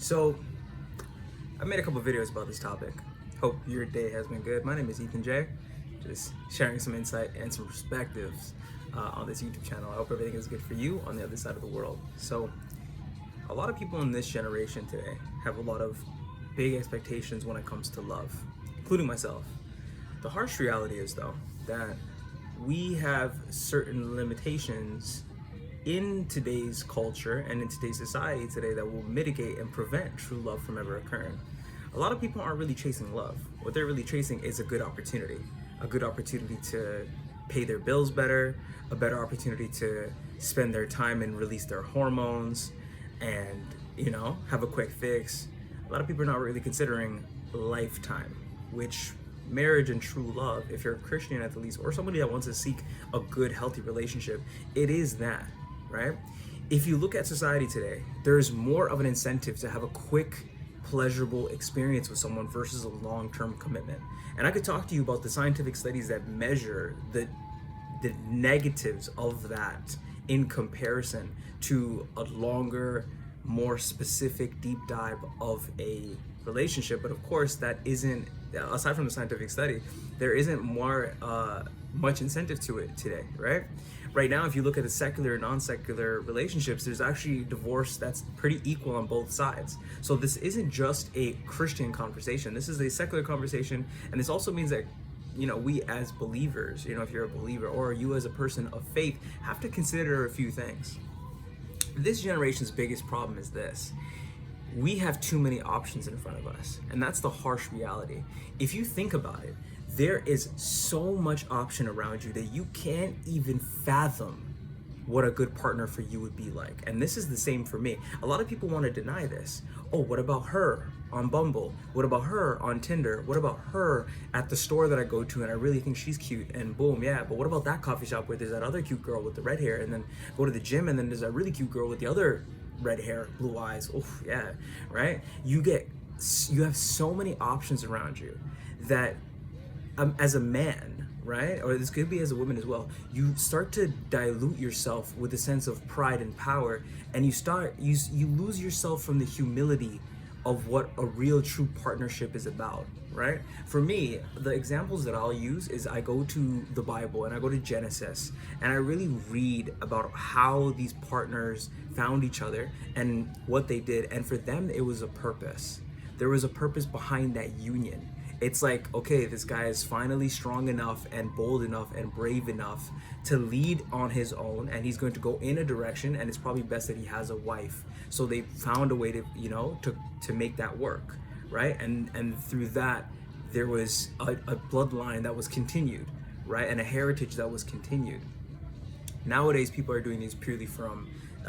So, I made a couple videos about this topic. Hope your day has been good. My name is Ethan J. Just sharing some insight and some perspectives on this YouTube channel. I hope everything is good for you on the other side of the world. So, a lot of people in this generation today have a lot of big expectations when it comes to love, including myself. The harsh reality is, though, that we have certain limitations in today's culture and in today's society today that will mitigate and prevent true love from ever occurring. A lot of people aren't really chasing love. What they're really chasing is a good opportunity to pay their bills better, a better opportunity to spend their time and release their hormones and, have a quick fix. A lot of people are not really considering lifetime, which marriage and true love, if you're a Christian at the least, or somebody that wants to seek a good, healthy relationship, it is that, right? If you look at society today, there's more of an incentive to have a quick, pleasurable experience with someone versus a long-term commitment. And I could talk to you about the scientific studies that measure the negatives of that in comparison to a longer, more specific deep dive of a relationship. But of course, that isn't, aside from the scientific study, there isn't much incentive to it today, right? Right now, if you look at the secular and non-secular relationships, there's actually divorce that's pretty equal on both sides. So this isn't just a Christian conversation. This is a secular conversation, and this also means that we as believers, if you're a believer or you as a person of faith, have to consider a few things. This generation's biggest problem is this: we have too many options in front of us, and that's the harsh reality. If you think about it, there is so much option around you that you can't even fathom what a good partner for you would be like. And this is the same for me. A lot of people want to deny this. Oh, what about her on Bumble? What about her on Tinder? What about her at the store that I go to and I really think she's cute? And boom, yeah, but what about that coffee shop where there's that other cute girl with the red hair? And then go to the gym and then there's that really cute girl with the other red hair, blue eyes. Oh, yeah, right? You have so many options around you that as a man, right, or this could be as a woman as well, you start to dilute yourself with a sense of pride and power, and you lose yourself from the humility of what a real true partnership is about, right? For me, the examples that I'll use is I go to the Bible and I go to Genesis and I really read about how these partners found each other and what they did, and for them it was a purpose. There was a purpose behind that union. It's like, okay, this guy is finally strong enough and bold enough and brave enough to lead on his own, and he's going to go in a direction, and it's probably best that he has a wife. So they found a way to, to make that work, right? And through that, there was a bloodline that was continued, right? And a heritage that was continued. Nowadays, people are doing these purely from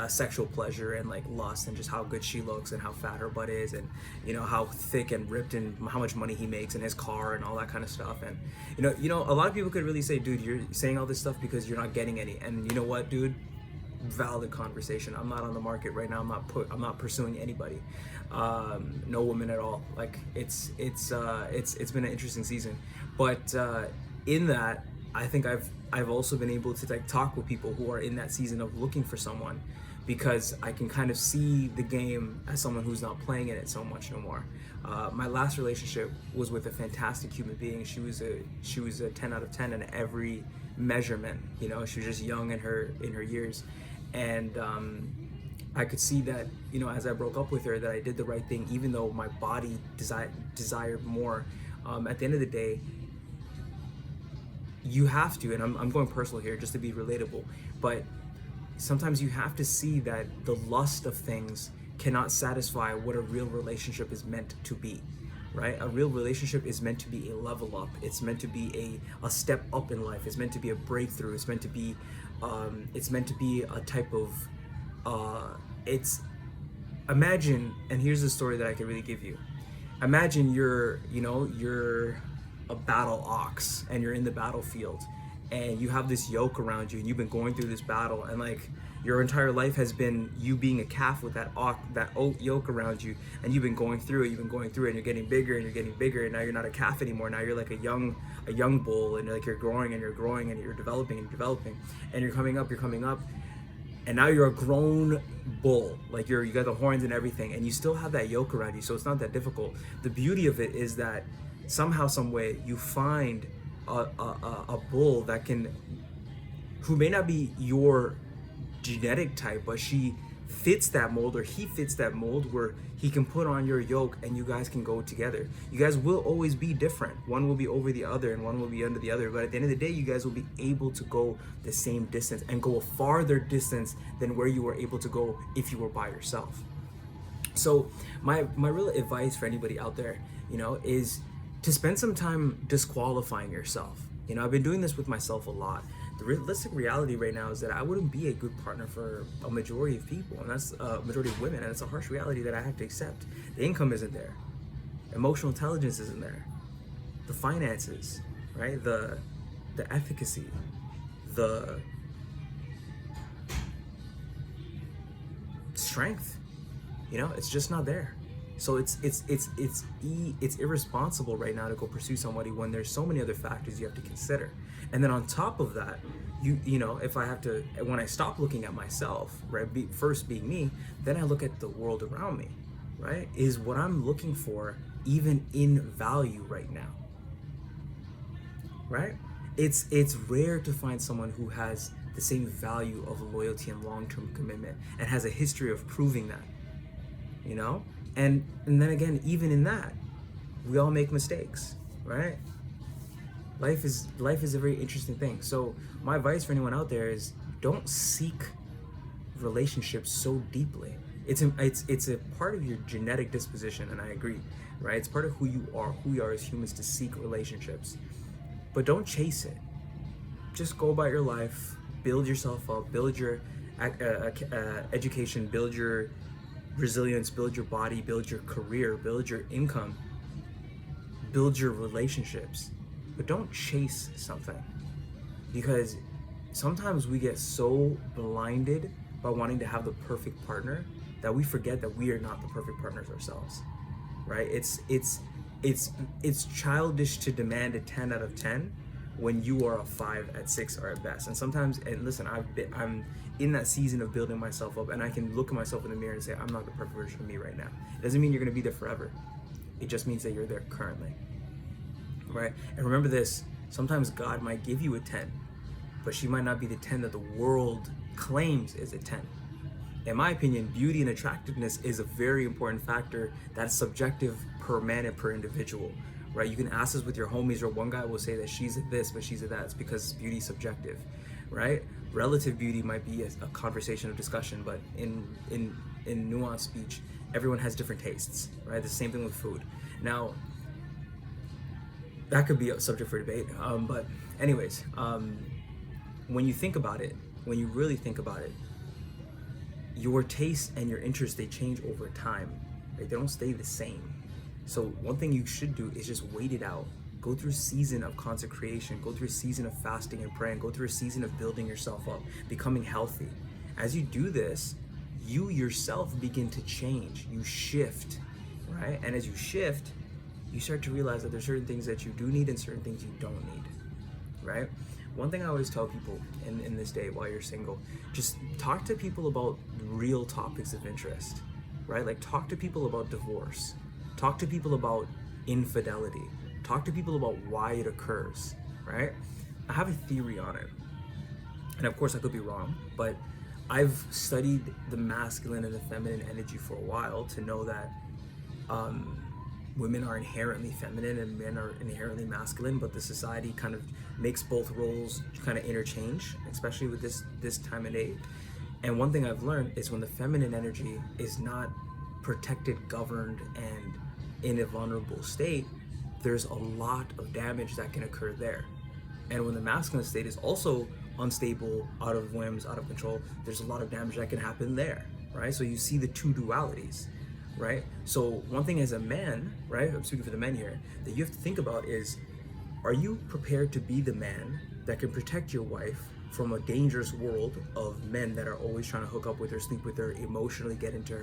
sexual pleasure and like lust and just how good she looks and how fat her butt is and how thick and ripped and how much money he makes in his car and all that kind of stuff. And a lot of people could really say, dude, you're saying all this stuff because you're not getting any. And you know what, dude? Valid conversation. I'm not on the market right now. I'm not pursuing anybody, no woman at all. Like it's been an interesting season, but in that, I think I've also been able to like talk with people who are in that season of looking for someone, because I can kind of see the game as someone who's not playing in it so much no more. My last relationship was with a fantastic human being. She was a 10 out of 10 in every measurement. She was just young in her years, and I could see that as I broke up with her, that I did the right thing, even though my body desired more. At the end of the day, you have to, and I'm going personal here just to be relatable, but sometimes you have to see that the lust of things cannot satisfy what a real relationship is meant to be, right? A real relationship is meant to be a level up. It's meant to be a step up in life. It's meant to be a breakthrough. It's meant to be a type of, imagine, and here's the story that I can really give you. Imagine you're a battle ox and you're in the battlefield and you have this yoke around you and you've been going through this battle, and like your entire life has been you being a calf with that yoke around you, and you've been going through it and you're getting bigger and now you're not a calf anymore. Now you're like a young bull, and like you're growing and you're developing and you're coming up. and now you're a grown bull, like you got the horns and everything, and you still have that yoke around you, so it's not that difficult. The beauty of it is that somehow, some way, you find a bull that can, who may not be your genetic type, but she fits that mold, or he fits that mold, where he can put on your yoke and you guys can go together. You guys will always be different. One will be over the other and one will be under the other, but at the end of the day, you guys will be able to go the same distance and go a farther distance than where you were able to go if you were by yourself. So my real advice for anybody out there, is to spend some time disqualifying yourself. I've been doing this with myself a lot. The realistic reality right now is that I wouldn't be a good partner for a majority of people, and that's a majority of women, and it's a harsh reality that I have to accept. The income isn't there, emotional intelligence isn't there, the finances, right? The efficacy, the strength, it's just not there. So it's irresponsible right now to go pursue somebody when there's so many other factors you have to consider. And then on top of that, if I have to, when I stop looking at myself, right, first being me, then I look at the world around me, right? Is what I'm looking for even in value right now, right? It's rare to find someone who has the same value of loyalty and long-term commitment and has a history of proving that, And then again, even in that, we all make mistakes, right? Life is a very interesting thing. So my advice for anyone out there is, don't seek relationships so deeply. It's a part of your genetic disposition, and I agree, right? It's part of who we are as humans, to seek relationships. But don't chase it. Just go about your life, build yourself up, build your education, build your resilience, build your body, build your career, build your income, build your relationships. But don't chase something, because sometimes we get so blinded by wanting to have the perfect partner that we forget that we are not the perfect partners ourselves, right? It's childish to demand a 10 out of 10 when you are a 5 at 6 or at best. And sometimes, and listen, I'm in that season of building myself up, and I can look at myself in the mirror and say, I'm not the perfect version of me right now. It doesn't mean you're going to be there forever. It just means that you're there currently, right? And remember this, sometimes God might give you a 10, but she might not be the 10 that the world claims is a 10. In my opinion, beauty and attractiveness is a very important factor that's subjective per man and per individual, right? You can ask this with your homies, or one guy will say that she's a this, but she's a that. It's because beauty's subjective, right? Relative beauty might be a conversation of discussion, but in nuanced speech, everyone has different tastes, right? The same thing with food. Now, that could be a subject for debate, but anyways, when you think about it, when you really think about it, your tastes and your interests, they change over time, right? They don't stay the same. So one thing you should do is just wait it out. Go through a season of consecration, go through a season of fasting and praying, go through a season of building yourself up, becoming healthy. As you do this, you yourself begin to change, you shift, right? And as you shift, you start to realize that there's certain things that you do need and certain things you don't need, right? One thing I always tell people in this day while you're single, just talk to people about real topics of interest, right? Like, talk to people about divorce, talk to people about infidelity, talk to people about why it occurs, right? I have a theory on it, and of course I could be wrong, but I've studied the masculine and the feminine energy for a while to know that women are inherently feminine and men are inherently masculine, but the society kind of makes both roles kind of interchange, especially with this time and age. And one thing I've learned is when the feminine energy is not protected, governed, and in a vulnerable state, there's a lot of damage that can occur there. And when the masculine state is also unstable, out of whims, out of control, there's a lot of damage that can happen there, right? So you see the two dualities, right? So one thing as a man, right, I'm speaking for the men here, that you have to think about is, are you prepared to be the man that can protect your wife from a dangerous world of men that are always trying to hook up with her, sleep with her, emotionally get into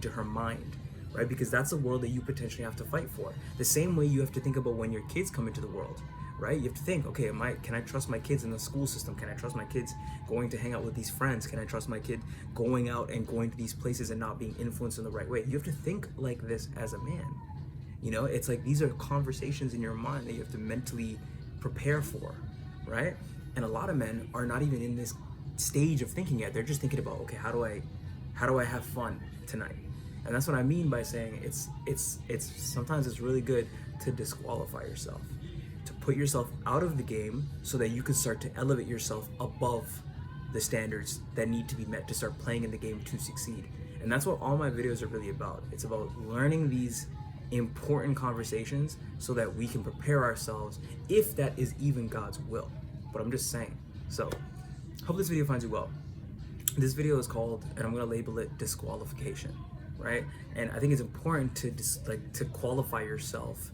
her mind, right? Because that's a world that you potentially have to fight for. The same way you have to think about when your kids come into the world, right? You have to think, okay, can I trust my kids in the school system? Can I trust my kids going to hang out with these friends? Can I trust my kid going out and going to these places and not being influenced in the right way? You have to think like this as a man. You know, it's like these are conversations in your mind that you have to mentally prepare for, right? And a lot of men are not even in this stage of thinking yet. They're just thinking about, okay, how do I have fun tonight? And that's what I mean by saying it's sometimes it's really good to disqualify yourself, to put yourself out of the game so that you can start to elevate yourself above the standards that need to be met to start playing in the game to succeed. And that's what all my videos are really about. It's about learning these important conversations so that we can prepare ourselves if that is even God's will. But I'm just saying. So, hope this video finds you well. This video is called, and I'm gonna label it, disqualification, right? And I think it's important to qualify yourself.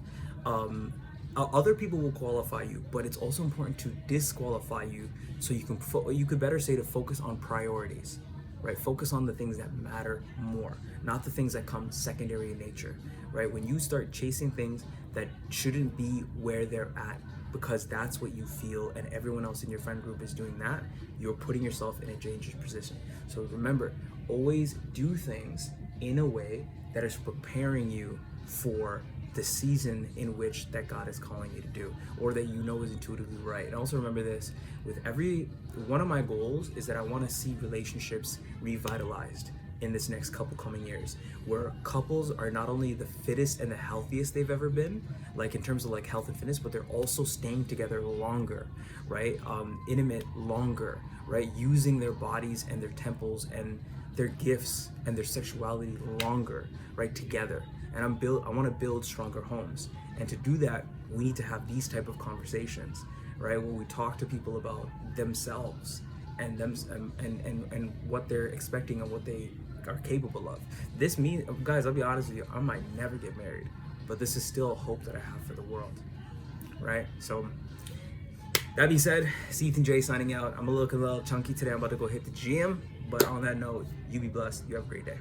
Other people will qualify you, but it's also important to disqualify you so you could better say to focus on priorities, right? Focus on the things that matter more, not the things that come secondary in nature, right? When you start chasing things that shouldn't be where they're at because that's what you feel and everyone else in your friend group is doing that, you're putting yourself in a dangerous position. So remember, always do things in a way that is preparing you for the season in which that God is calling you to do, or that you know is intuitively right. And also remember this, with every one of my goals is that I want to see relationships revitalized in this next couple coming years, where couples are not only the fittest and the healthiest they've ever been, like in terms of like health and fitness, but they're also staying together longer, right? Intimate longer, right? Using their bodies and their temples and their gifts and their sexuality longer, right? Together. And I want to build stronger homes. And to do that, we need to have these type of conversations, right? Where we talk to people about themselves and what they're expecting and what they are capable of. This means, guys, I'll be honest with you, I might never get married, but this is still a hope that I have for the world, right? So that being said, it's Ethan J signing out. I'm looking a little chunky today. I'm about to go hit the gym. But on that note, you be blessed. You have a great day.